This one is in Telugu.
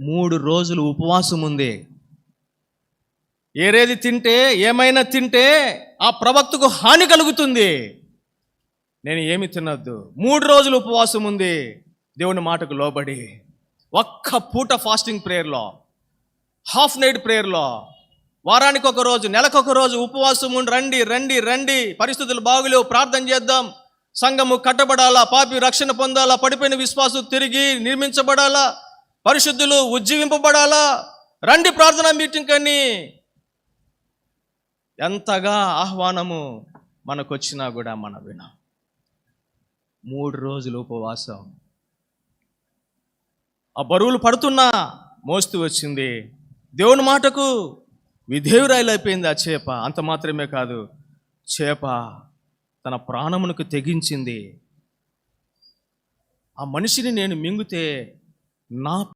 3 రోజులు ఉపవాసం ఉంది. ఏరేది తింటే, ఏమైనా తింటే ఆ ప్రవక్తకు హాని కలుగుతుంది. నేను ఏమి తినొద్దు. 3 రోజులు ఉపవాసం ఉంది. దేవుని మాటకు లోబడి ఒక్క పూట ఫాస్టింగ్ ప్రేయర్లో, హాఫ్ నైట్ ప్రేయర్లో, వారానికి ఒక రోజు, నెలకొక రోజు ఉపవాసం ఉండి రండి రండి రండి, పరిస్థితులు బాగులేవు, ప్రార్థన చేద్దాం, సంఘము కట్టబడాలా, పాపి రక్షణ పొందాలా, పడిపోయిన విశ్వాసం తిరిగి నిర్మించబడాలా, పరిశుద్ధులు ఉజ్జీవింపబడాలా, రండి ప్రార్థనా మీటింగ్ అని ఎంతగా ఆహ్వానము మనకొచ్చినా కూడా మన వినం. 3 రోజులు ఉపవాసం. ఆ బరువులు పడుతున్నా మోస్తూ వచ్చింది. దేవుని మాటకు విధేయురాలైపోయింది ఆ చేప. అంత మాత్రమే కాదు, చేప తన ప్రాణమునకు తెగించింది. ఆ మనిషిని నేను మింగితే నా